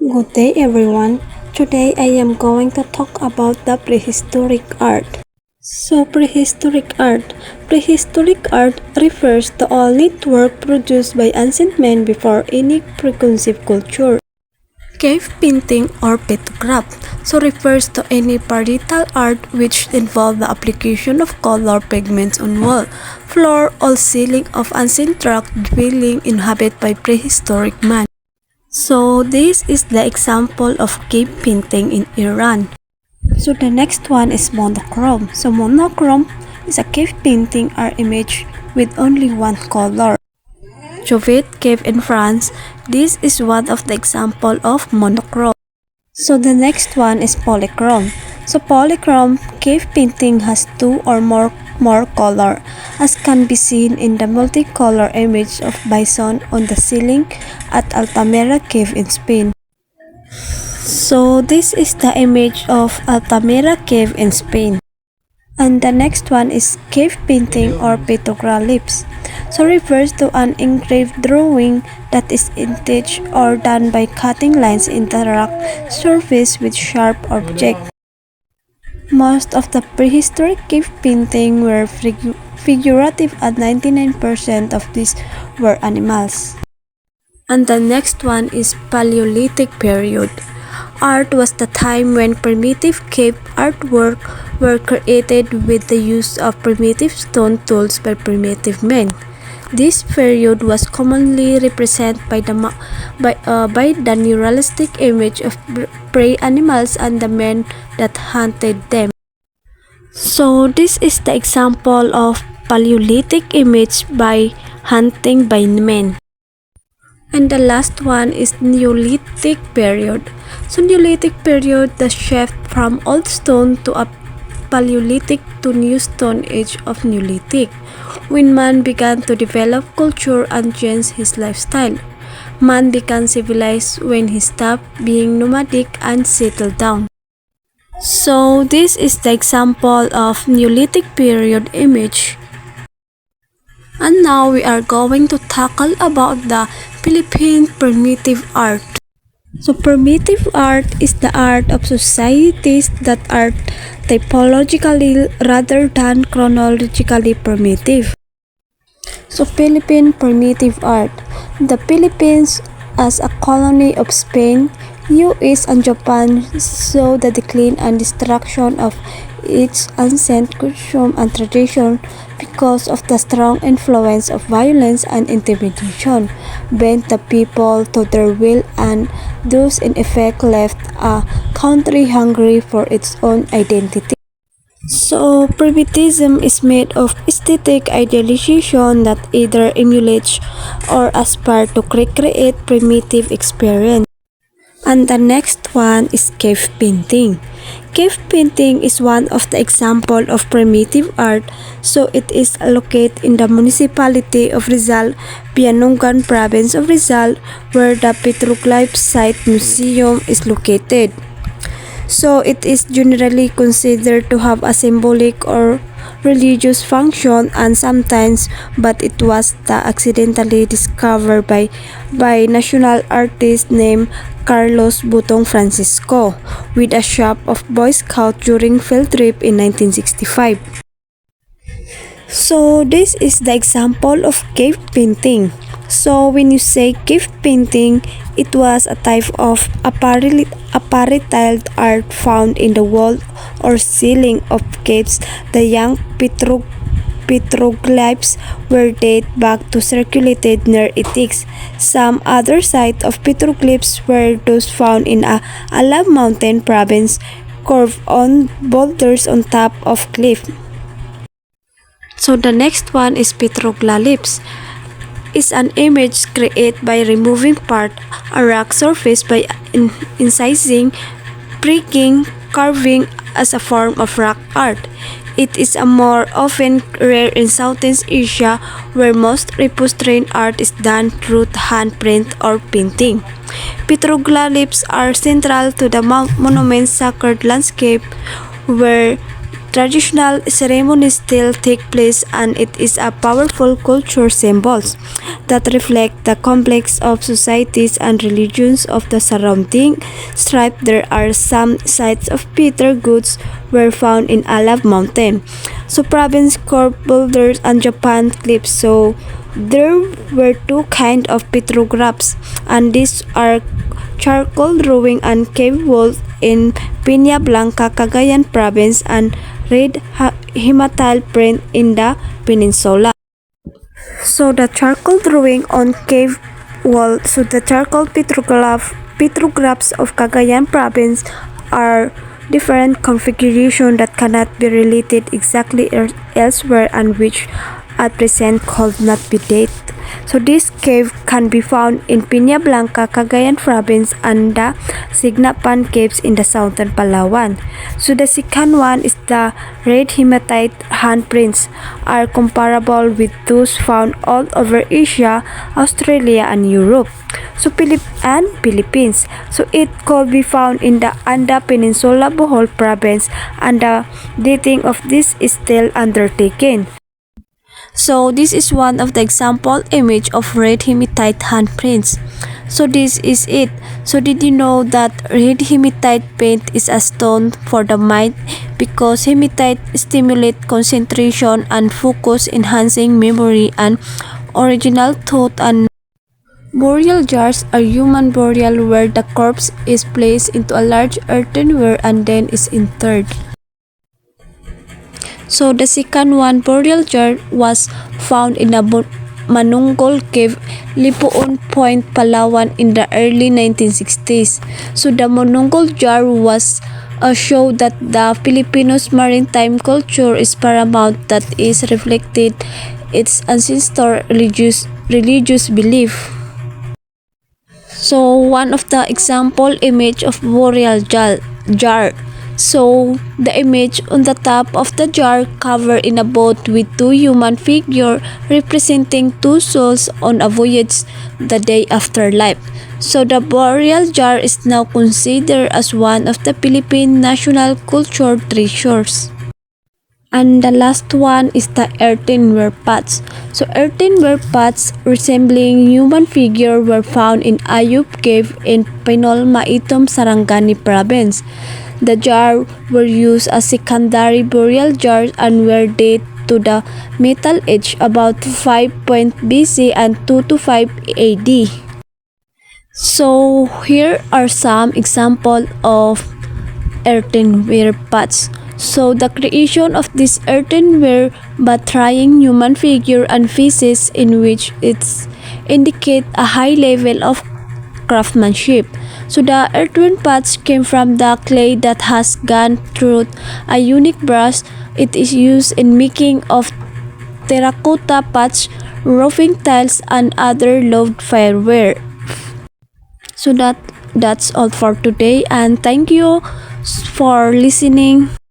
Good day everyone. Today I am going to talk about the prehistoric art. Prehistoric art refers to all work produced by ancient men before any preconceived culture. Cave painting or petrograph refers to any parietal art which involves the application of color pigments on wall, floor, or ceiling of ancient rock dwelling inhabited by prehistoric man. So this is the example of cave painting in Iran. So the next one is monochrome. So monochrome is a cave painting or image with only one color. Chauvet Cave in France, this is one of the example of monochrome. So the next one is polychrome. So polychrome cave painting has two or more color, as can be seen in the multicolor image of bison on the ceiling at Altamira Cave in Spain. So this is the image of Altamira Cave in Spain. And the next one is cave painting or petroglyphs. So refers to an engraved drawing that is etched or done by cutting lines in the rock surface with sharp object. Most of the prehistoric cave painting were figurative and 99% of these were animals. And the next one is Paleolithic period. Art was the time when primitive cave artwork were created with the use of primitive stone tools by primitive men. This period was commonly represented by the naturalistic image of prey animals and the men that hunted them. So this is the example of Paleolithic image by hunting by men. And the last one is Neolithic period. So Neolithic period, the shift from old stone to a Paleolithic to new stone age of Neolithic, when man began to develop culture and change his lifestyle. Man became civilized when he stopped being nomadic and settled down. So this is the example of Neolithic period image. And now we are going to tackle about the Philippine primitive art. So primitive art is the art of societies that are typologically rather than chronologically primitive. So Philippine primitive art. The Philippines as a colony of Spain, US and Japan saw the decline and destruction of its ancient custom and tradition because of the strong influence of violence and intimidation bent the people to their will and thus in effect left a country hungry for its own identity. So, primitivism is made of aesthetic idealization that either emulates or aspire to recreate primitive experience. And the next one is cave painting. Cave painting is one of the example of primitive art, so it is located in the municipality of Rizal, Pianungan province of Rizal, where the Petroglyph Site Museum is located. So it is generally considered to have a symbolic or religious function and sometimes, but it was accidentally discovered by national artist named Carlos Butong Francisco with a shop of Boy Scout during field trip in 1965. So this is the example of cave painting. So when you say cave painting, it was a type of apparentile art found in the wall or ceiling of caves. The young petroglyphs were dated back to circulated near Itix. Some other sites of petroglyphs were those found in Alab Mountain province, carved on boulders on top of cliff. So the next one is petroglyphs. Is an image created by removing part a rock surface by incising, pricking, carving as a form of rock art. It is a more often rare in Southeast Asia where most repostrain art is done through handprint or painting. Petroglyphs are central to the monument's sacred landscape where traditional ceremonies still take place, and it is a powerful culture symbols that reflect the complex of societies and religions of the surrounding stripe. There are some sites of Peter goods were found in Alab Mountain, so province Corp boulders and Japan cliffs. So there were two kind of petrographs, and these are charcoal drawing and cave walls in Peña Blanca, Cagayan province, and red hematite print in the peninsula. So the charcoal drawing on cave wall, so the charcoal petrographs of Cagayan province are different configuration that cannot be related exactly elsewhere, and which at present could not be dated. So this cave can be found in Peña Blanca, Cagayan province, and the Signapan caves in the southern Palawan. So the second one is the red hematite handprints are comparable with those found all over Asia, Australia, and Europe. So Philippines. So it could be found in the Anda Peninsula, Bohol province, and the dating of this is still undertaken. So this is one of the example image of red hematite handprints. So this is it. So did you know that red hematite paint is a stone for the mind, because hematite stimulate concentration and focus, enhancing memory and original thought. And burial jars are human burial where the corpse is placed into a large earthenware and then is interred. So the second one, burial jar, was found in a Manungol Cave, Lipuon Point, Palawan in the early 1960s. So the Manungol jar was a show that the Filipinos' maritime culture is paramount, that is reflected its ancestor religious belief. So one of the example image of burial jar. So the image on the top of the jar covered in a boat with two human figure representing two souls on a voyage the day after life. So the burial jar is now considered as one of the Philippine national culture treasures. And the last one is the earthenware pots. So earthenware pots resembling human figure were found in Ayub Cave in Pinol Maitom, Sarangani province. The jar were used as secondary burial jars and were dated to the Metal Age, about 5 BC and 2 to 5 AD. So here are some examples of earthenware pots. So the creation of this earthenware by trying human figure and faces in which it's indicate a high level of craftsmanship. So the earthen pots came from the clay that has gone through a unique brush. It is used in making of terracotta pots, roofing tiles, and other loved fireware. So that's all for today, and thank you for listening.